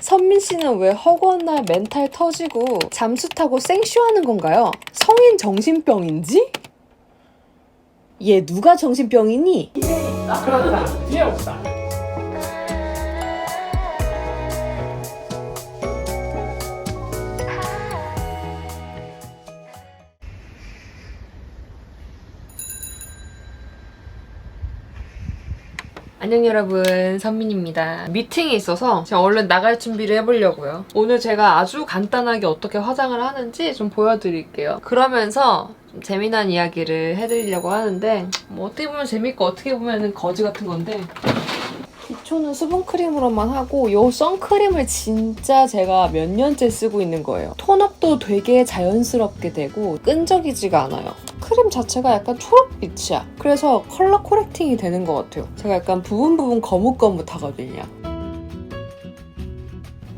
선민 씨는 왜 허구한 날 멘탈 터지고 잠수 타고 생쇼하는 건가요? 성인 정신병인지? 얘 누가 정신병이니? 그렇다. 뒤에 없다. 안녕 여러분, 선민입니다. 미팅이 있어서 제가 얼른 나갈 준비를 해보려고요. 오늘 제가 아주 간단하게 어떻게 화장을 하는지 좀 보여드릴게요. 그러면서 좀 재미난 이야기를 해드리려고 하는데 뭐 어떻게 보면 재밌고 어떻게 보면 거지 같은 건데 기초는 수분크림으로만 하고 이 선크림을 진짜 제가 몇 년째 쓰고 있는 거예요. 톤업도 되게 자연스럽게 되고 끈적이지가 않아요. 크림 자체가 약간 초록빛이야. 그래서 컬러 코렉팅이 되는 것 같아요. 제가 약간 부분 거뭇거뭇하거든요.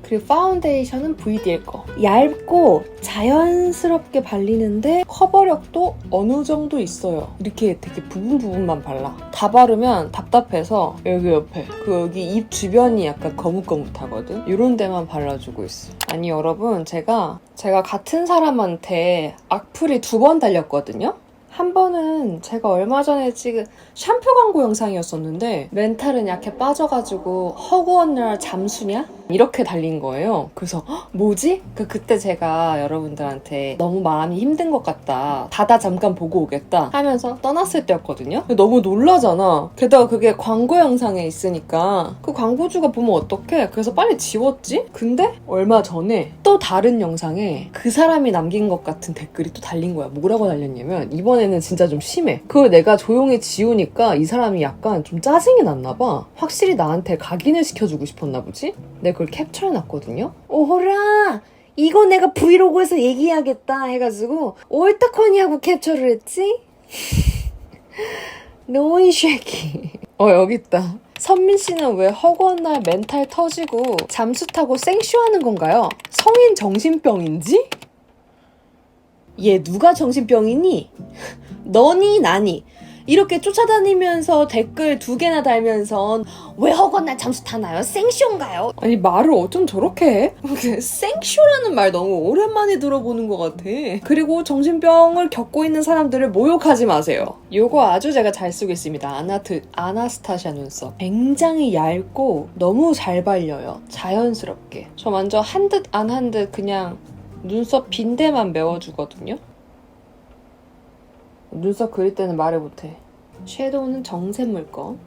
그리고 파운데이션은 VDL 거. 얇고 자연스럽게 발리는데 커버력도 어느 정도 있어요. 이렇게 되게 부분만 발라. 다 바르면 답답해서 여기 옆에 여기 입 주변이 약간 거뭇거뭇하거든. 이런 데만 발라주고 있어. 아니 여러분, 제가 같은 사람한테 악플이 2번 달렸거든요. 한 번은 제가 얼마 전에 찍은 샴푸 광고 영상이었었는데 멘탈은 약해 빠져가지고 허구한 날 잠수냐? 이렇게 달린 거예요. 그래서 뭐지? 그때 제가 여러분들한테 너무 마음이 힘든 것 같다. 다다 잠깐 보고 오겠다 하면서 떠났을 때였거든요. 너무 놀라잖아. 게다가 그게 광고 영상에 있으니까 그 광고주가 보면 어떡해. 그래서 빨리 지웠지? 근데 얼마 전에 또 다른 영상에 그 사람이 남긴 것 같은 댓글이 또 달린 거야. 뭐라고 달렸냐면 이번에는 진짜 좀 심해. 그걸 내가 조용히 지우니까 이 사람이 약간 좀 짜증이 났나 봐. 확실히 나한테 각인을 시켜주고 싶었나 보지? 내가 그걸 캡처해놨거든요? 오호라! 이거 내가 브이로그에서 얘기해야겠다 해가지고 옳다커니 하고 캡처를 했지? 노이 쉐키. 여기 있다. 선민 씨는 왜 허구한 날 멘탈 터지고 잠수 타고 생쇼하는 건가요? 성인 정신병인지? 얘 누가 정신병이니? 너니 나니? 이렇게 쫓아다니면서 댓글 2개나 달면서 왜 허구한 날 잠수 타나요? 생쇼인가요? 아니 말을 어쩜 저렇게 해? 생쇼라는 말 너무 오랜만에 들어보는 것 같아. 그리고 정신병을 겪고 있는 사람들을 모욕하지 마세요. 요거 아주 제가 잘 쓰고 있습니다. 아나스타샤 눈썹. 굉장히 얇고 너무 잘 발려요. 자연스럽게. 저 완전 한 듯 안 한 듯 그냥 눈썹 빈대만 메워주거든요. 눈썹 그릴 때는 말을 못해. 섀도우는 정샘물 거.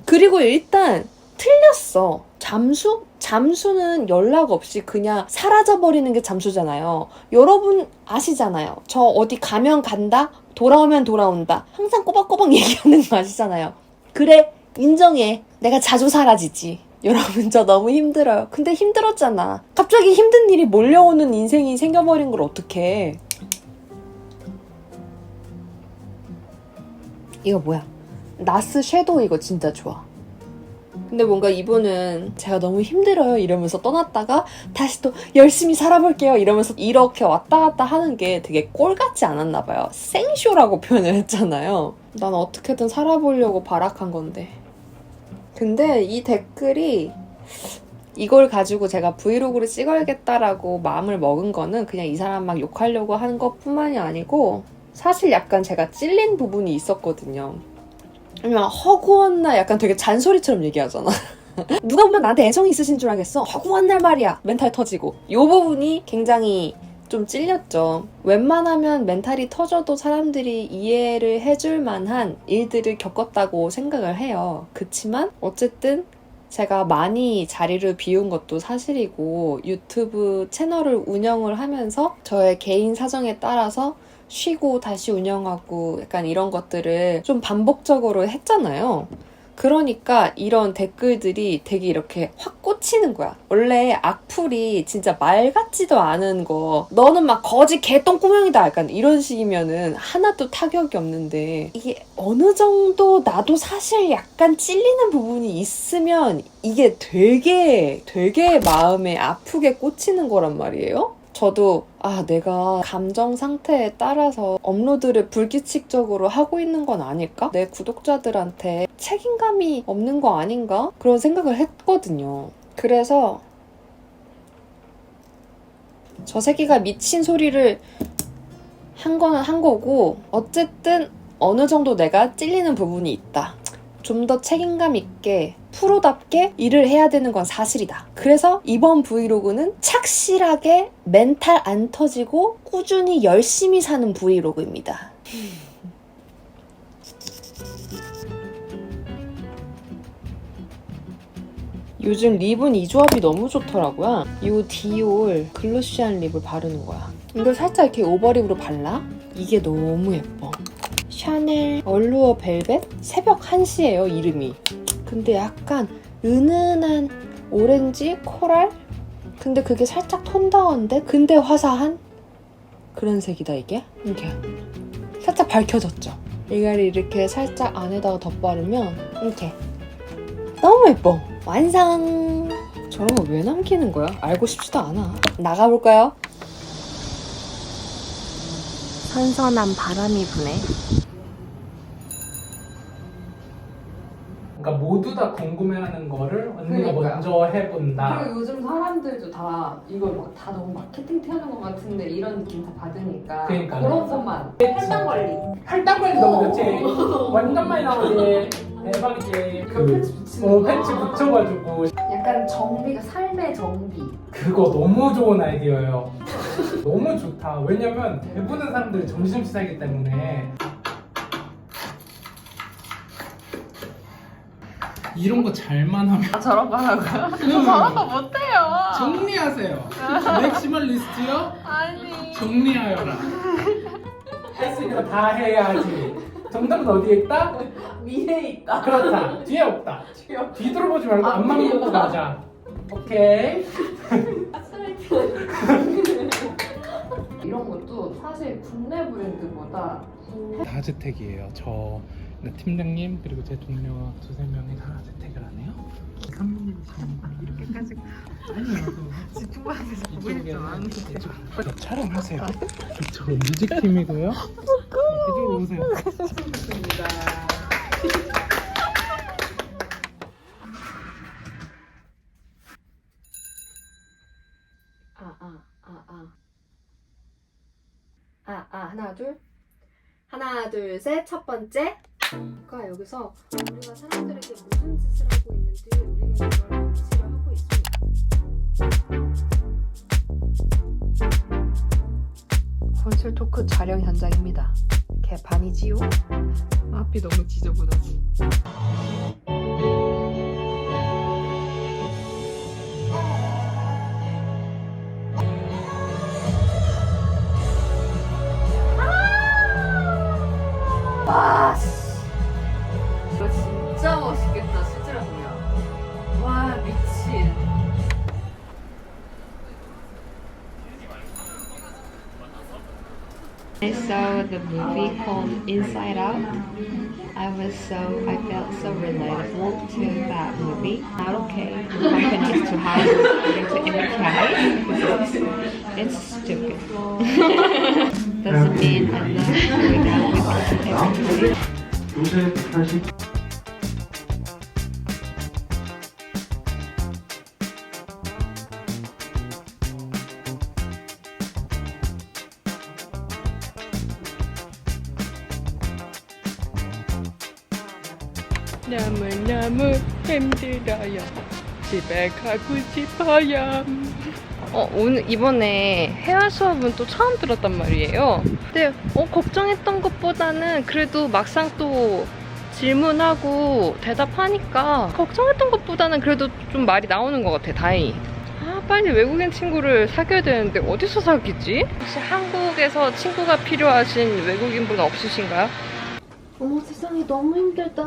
그리고 일단 틀렸어. 잠수? 잠수는 연락 없이 그냥 사라져버리는 게 잠수잖아요. 여러분 아시잖아요. 저 어디 가면 간다? 돌아오면 돌아온다. 항상 꼬박꼬박 얘기하는 거 아시잖아요. 그래, 인정해. 내가 자주 사라지지. 여러분 저 너무 힘들어요. 근데 힘들었잖아. 갑자기 힘든 일이 몰려오는 인생이 생겨버린 걸 어떡해. 이거 뭐야? 나스 섀도우 이거 진짜 좋아. 근데 뭔가 이분은 제가 너무 힘들어요 이러면서 떠났다가 다시 또 열심히 살아볼게요 이러면서 이렇게 왔다 갔다 하는 게 되게 꼴 같지 않았나 봐요. 생쇼라고 표현을 했잖아요. 난 어떻게든 살아보려고 발악한 건데. 근데 이 댓글이 이걸 가지고 제가 브이로그를 찍어야겠다라고 마음을 먹은 거는 그냥 이 사람 막 욕하려고 하는 것뿐만이 아니고 사실 약간 제가 찔린 부분이 있었거든요. 왜냐면 허구한 날 약간 되게 잔소리처럼 얘기하잖아. 누가 보면 나한테 애정이 있으신 줄 알겠어. 허구한 날 말이야. 멘탈 터지고. 이 부분이 굉장히 좀 찔렸죠. 웬만하면 멘탈이 터져도 사람들이 이해를 해줄 만한 일들을 겪었다고 생각을 해요. 그치만 어쨌든 제가 많이 자리를 비운 것도 사실이고 유튜브 채널을 운영을 하면서 저의 개인 사정에 따라서 쉬고 다시 운영하고 약간 이런 것들을 좀 반복적으로 했잖아요. 그러니까 이런 댓글들이 되게 이렇게 확 꽂히는 거야. 원래 악플이 진짜 말 같지도 않은 거 너는 막 거지 개똥꾸명이다 약간 이런 식이면은 하나도 타격이 없는데 이게 어느 정도 나도 사실 약간 찔리는 부분이 있으면 이게 되게 마음에 아프게 꽂히는 거란 말이에요. 저도 내가 감정 상태에 따라서 업로드를 불규칙적으로 하고 있는 건 아닐까? 내 구독자들한테 책임감이 없는 거 아닌가? 그런 생각을 했거든요. 그래서 저 새끼가 미친 소리를 한 거는 한 거고, 어쨌든 어느 정도 내가 찔리는 부분이 있다. 좀 더 책임감 있게 프로답게 일을 해야 되는 건 사실이다. 그래서 이번 브이로그는 착실하게 멘탈 안 터지고 꾸준히 열심히 사는 브이로그입니다. 요즘 립은 이 조합이 너무 좋더라고요. 이 디올 글로시한 립을 바르는 거야. 이걸 살짝 이렇게 오버립으로 발라? 이게 너무 예뻐. 샤넬 얼루어 벨벳? 새벽 1시예요, 이름이. 근데 약간 은은한 오렌지, 코랄? 근데 그게 살짝 톤다운데? 근데 화사한? 그런 색이다, 이게. 이렇게 살짝 밝혀졌죠? 이걸 이렇게 살짝 안에다가 덧바르면 이렇게 너무 예뻐. 완성! 저런 거 왜 남기는 거야? 알고 싶지도 않아. 나가볼까요? 선선한 바람이 부네. 그러니까 모두 다 궁금해하는 거를 언니가 그러니까요. 먼저 해본다. 그리고 요즘 사람들도 다 이걸 막 다 너무 마케팅 태우는 것 같은데 이런 느낌 다 받으니까 그러니까. 그런 것만 혈당 관리. 혈당 관리 너무 좋지. 완전 많이 나오지. 대박이지. 그 패치 붙이는 거. 패치 붙여가지고 약간 정비가 삶의 정비. 그거 너무 좋은 아이디어예요. 너무 좋다. 왜냐면 대부분 사람들이 점심시사이기 때문에 이런 거 잘만 하면 저런 거 하라고요? 저런 거 못해요. 정리하세요. 맥시멀리스트요? 아니. 정리하여라. 할 수 있는 거 다 해야지. 정답은 어디에 있다? 미래에 있다. 그렇다. 뒤에 없다. 뒤돌아보지 말고 앞만 뒤에 보고 없다. 가자. 오케이. 이런 것도 사실 국내 브랜드보다 다재택이에요. 저 팀장님 그리고 제 동료 두세 명이 다 재택을 하네요. 선배님 이렇게까지 아니요. 집중하면서 보고 있지만 촬영하세요. 저 뮤직팀이고요. 이쪽으로 오세요. 좋습니다. 하나 둘 셋. 첫 번째. 그러니까 여기서 우리가 사람들에게 무슨 짓을 하고 있는지 우리는 그걸 인지를 하고 있습니다. 혼술 토크 촬영 현장입니다. 개판이지요? 앞이 너무 지저분하지. 와, 이거 진짜 멋있겠다, 실제로 보면. 와, 미친. I saw the movie called Inside Out. I felt so relatable to that movie. Not okay for companies to hire to imitate. It's stupid. Doesn't mean I love doing that with everybody. 요새 다시 너무너무 힘들어요. 집에 가고 싶어요. 오늘 이번에 회화 수업은 또 처음 들었단 말이에요. 근데 걱정했던 것보다는 그래도 막상 또 질문하고 대답하니까 걱정했던 것보다는 그래도 좀 말이 나오는 것 같아. 다행히. 빨리 외국인 친구를 사귀어야 되는데 어디서 사귀지? 혹시 한국에서 친구가 필요하신 외국인분 없으신가요? 어머 세상에 너무 힘들다.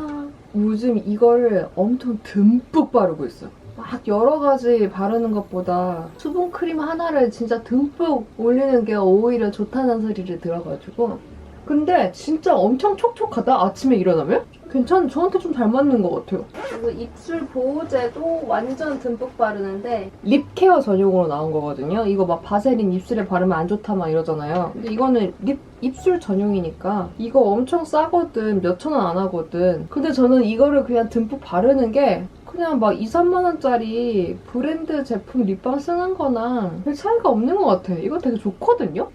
요즘 이거를 엄청 듬뿍 바르고 있어요. 막 여러 가지 바르는 것보다 수분 크림 하나를 진짜 듬뿍 올리는 게 오히려 좋다는 소리를 들어가지고. 근데 진짜 엄청 촉촉하다. 아침에 일어나면 저한테 좀 잘 맞는 것 같아요. 그리고 입술 보호제도 완전 듬뿍 바르는데 립 케어 전용으로 나온 거거든요. 이거 막 바세린 입술에 바르면 안 좋다 막 이러잖아요. 근데 이거는 입술 전용이니까 이거 엄청 싸거든. 몇천 원 안 하거든. 근데 저는 이거를 그냥 듬뿍 바르는 게 그냥 막 2, 3만 원짜리 브랜드 제품 립밤 쓰는 거랑 별 차이가 없는 것 같아. 이거 되게 좋거든요?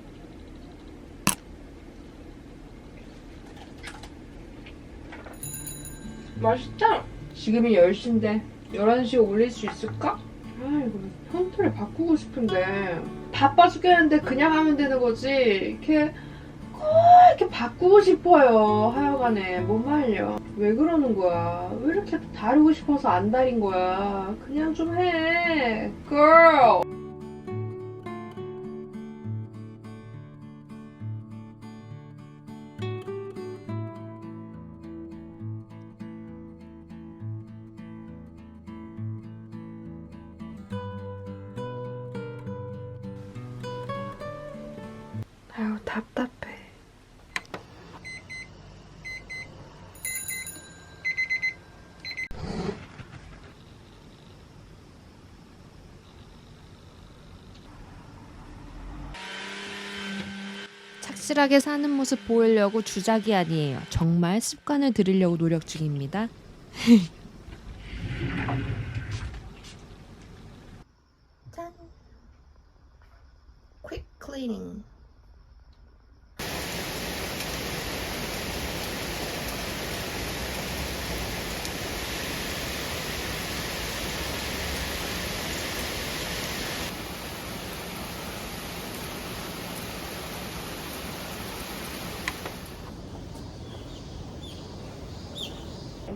맛있다! 지금이 10시인데 11시에 올릴 수 있을까? 아 이거 폰트를 바꾸고 싶은데 바빠 죽겠는데 그냥 하면 되는 거지 이렇게 꼭 이렇게 바꾸고 싶어요. 하여간에 못 말려. 왜 그러는 거야? 왜 이렇게 다루고 싶어서 안 다린 거야? 그냥 좀 해. girl! 아유 답답해. 착실하게 사는 모습 보이려고 주작이 아니에요. 정말 습관을 들이려고 노력 중입니다. 짠! quick cleaning.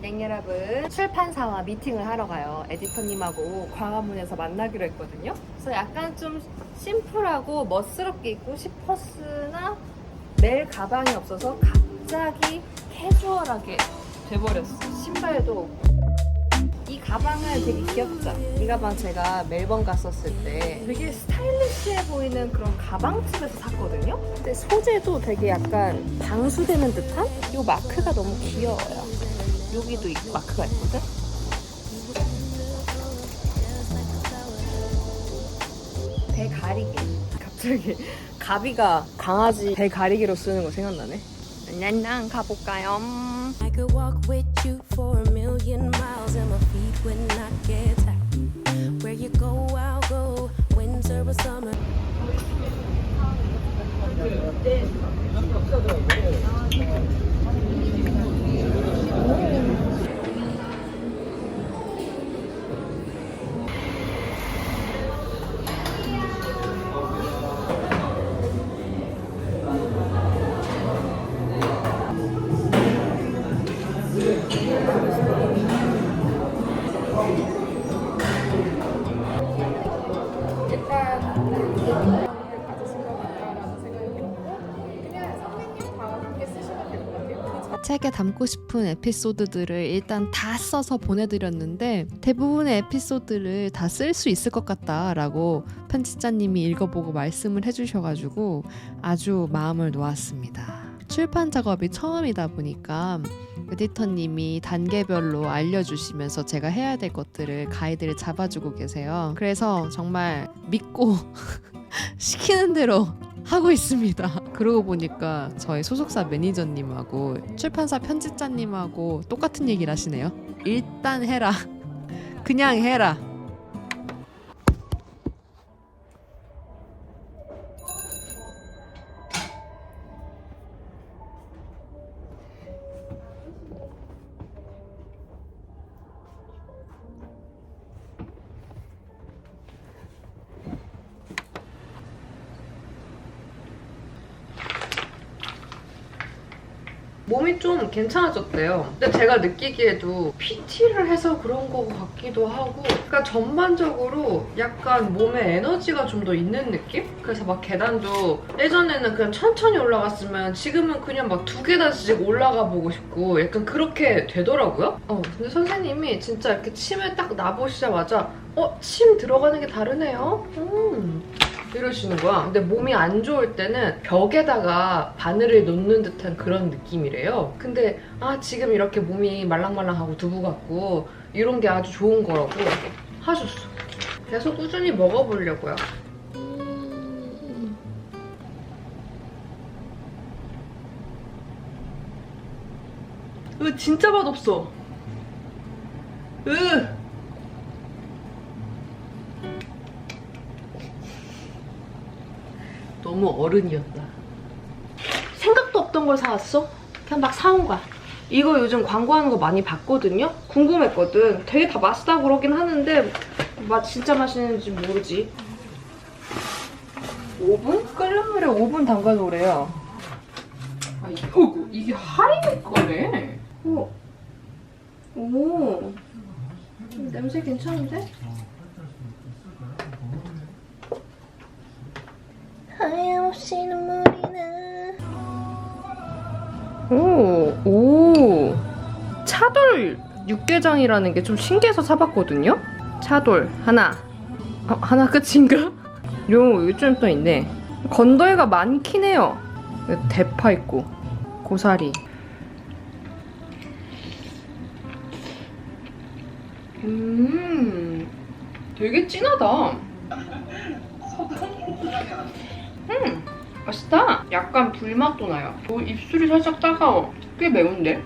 네 여러분, 출판사와 미팅을 하러 가요. 에디터님하고 광화문에서 만나기로 했거든요. 그래서 약간 좀 심플하고 멋스럽게 입고 싶었으나 매일 가방이 없어서 갑자기 캐주얼하게 돼버렸어. 신발도 이 가방은 되게 귀엽죠? 이 가방 제가 멜번 갔었을 때 되게 스타일리시해 보이는 그런 가방집에서 샀거든요? 근데 소재도 되게 약간 방수되는 듯한? 이 마크가 너무 귀여워요. 여기도 마크가 있거든? 배 가리개. 갑자기 가비가 강아지 배 가리개로 쓰는 거 생각나네. 난 가볼까요? I could walk with you for a million miles and my feet would not get tired. Where you go, I'll go. Winter or summer. 책에 담고 싶은 에피소드들을 일단 다 써서 보내드렸는데 대부분의 에피소드를 다 쓸 수 있을 것 같다라고 편집자님이 읽어보고 말씀을 해주셔가지고 아주 마음을 놓았습니다. 출판 작업이 처음이다 보니까 에디터님이 단계별로 알려주시면서 제가 해야 될 것들을 가이드를 잡아주고 계세요. 그래서 정말 믿고 시키는 대로 하고 있습니다. 그러고 보니까 저희 소속사 매니저님하고 출판사 편집자님하고 똑같은 얘기를 하시네요. 일단 해라. 그냥 해라. 몸이 좀 괜찮아졌대요. 근데 제가 느끼기에도 PT를 해서 그런 거 같기도 하고 그러니까 전반적으로 약간 몸에 에너지가 좀 더 있는 느낌? 그래서 막 계단도 예전에는 그냥 천천히 올라갔으면 지금은 그냥 막 2계단씩 올라가 보고 싶고 약간 그렇게 되더라고요. 근데 선생님이 진짜 이렇게 침을 딱 놔보시자마자 침 들어가는 게 다르네요? 이러시는 거야. 근데 몸이 안 좋을 때는 벽에다가 바늘을 놓는 듯한 그런 느낌이래요. 근데 지금 이렇게 몸이 말랑말랑하고 두부 같고 이런 게 아주 좋은 거라고 하셨어. 계속 꾸준히 먹어보려고요. 진짜 맛없어. 너무 어른이었다. 생각도 없던 걸 사왔어. 그냥 막 사온 거야. 이거 요즘 광고하는 거 많이 봤거든요? 궁금했거든. 되게 다 맛있다고 그러긴 하는데 맛 진짜 맛있는지 모르지. 5분? 끓는 물에 5분 담가놓으래요. 이게 할인의 거네. 오, 냄새 괜찮은데? 하염없이 눈물이 나. 오. 차돌 육개장이라는 게 좀 신기해서 사봤거든요? 차돌 하나. 하나 끝인가? 요즘 또 있네. 건더기가 많긴 해요. 대파 있고, 고사리. 되게 진하다. 맛있다. 약간 불맛도 나요. 입술이 살짝 따가워. 꽤 매운데?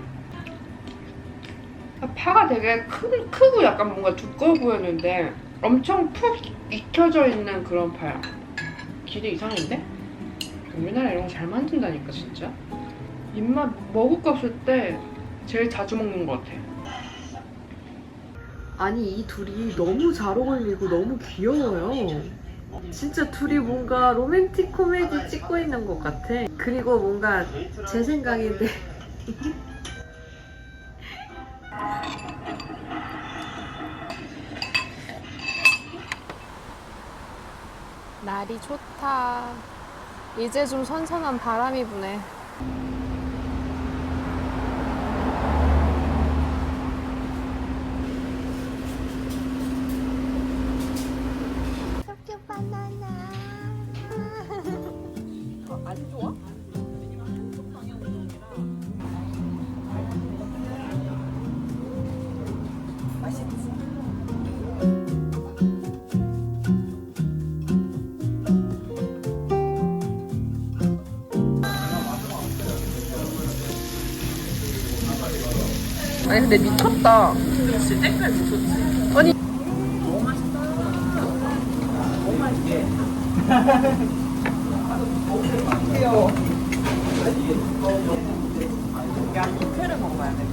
파가 되게 크고 약간 뭔가 두꺼워 보였는데 엄청 푹 익혀져 있는 그런 파야. 기대 이상인데? 우리나라 이런 거 잘 만든다니까 진짜. 입맛 먹을 거 없을 때 제일 자주 먹는 것 같아. 아니 이 둘이 너무 잘 어울리고 너무 귀여워요. 진짜 둘이 뭔가 로맨틱 코미디 찍고 있는 것 같아. 그리고 뭔가 제 생각인데 날이 좋다. 이제 좀 선선한 바람이 부네. 아니 근데 미쳤다. 그치, 색깔 미쳤지. 아니 너무 맛있다. 너무 맛있게. 귀여워. 육회를 먹어야 돼.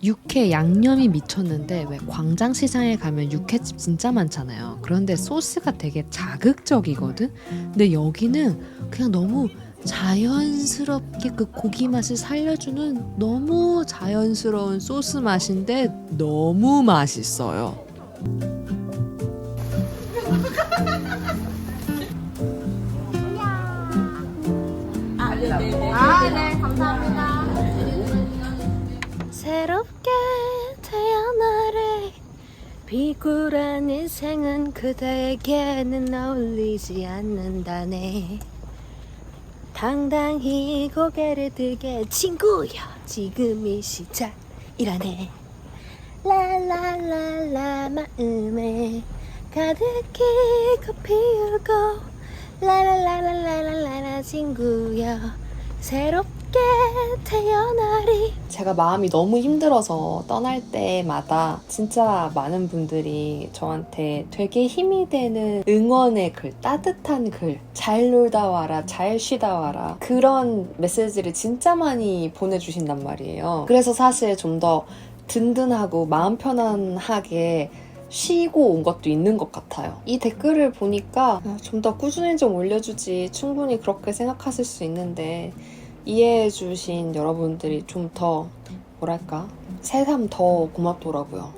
육회 양념이 미쳤는데 왜 광장시장에 가면 육회집 진짜 많잖아요. 그런데 소스가 되게 자극적이거든? 근데 여기는 그냥 너무 자연스럽게 그 고기 맛을 살려주는 너무 자연스러운 소스 맛인데 너무 맛있어요. 네, 감사합니다. 새롭게 태어나래. 비굴한 인생은 그대에게는 어울리지 않는다네. 당당히 고개를 들게 친구야, 지금이 시작이라네. 라라라라 마음에 가득히 꽃피우고 라라라라라라라 친구야 새롭게 태어나리. 제가 마음이 너무 힘들어서 떠날 때마다 진짜 많은 분들이 저한테 되게 힘이 되는 응원의 글, 따뜻한 글, 잘 놀다 와라, 잘 쉬다 와라, 그런 메시지를 진짜 많이 보내주신단 말이에요. 그래서 사실 좀 더 든든하고 마음 편안하게 쉬고 온 것도 있는 것 같아요. 이 댓글을 보니까 좀 더 꾸준히 좀 올려주지, 충분히 그렇게 생각하실 수 있는데 이해해주신 여러분들이 좀 더 뭐랄까 새삼 더 고맙더라고요.